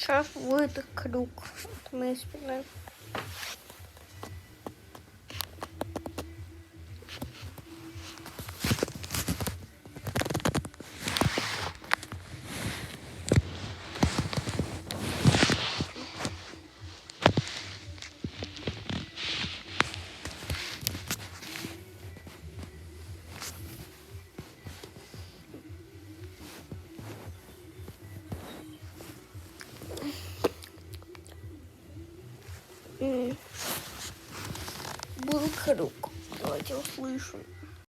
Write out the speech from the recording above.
Сейчас будет круг. Мы спиной. Был круг. Давайте услышим.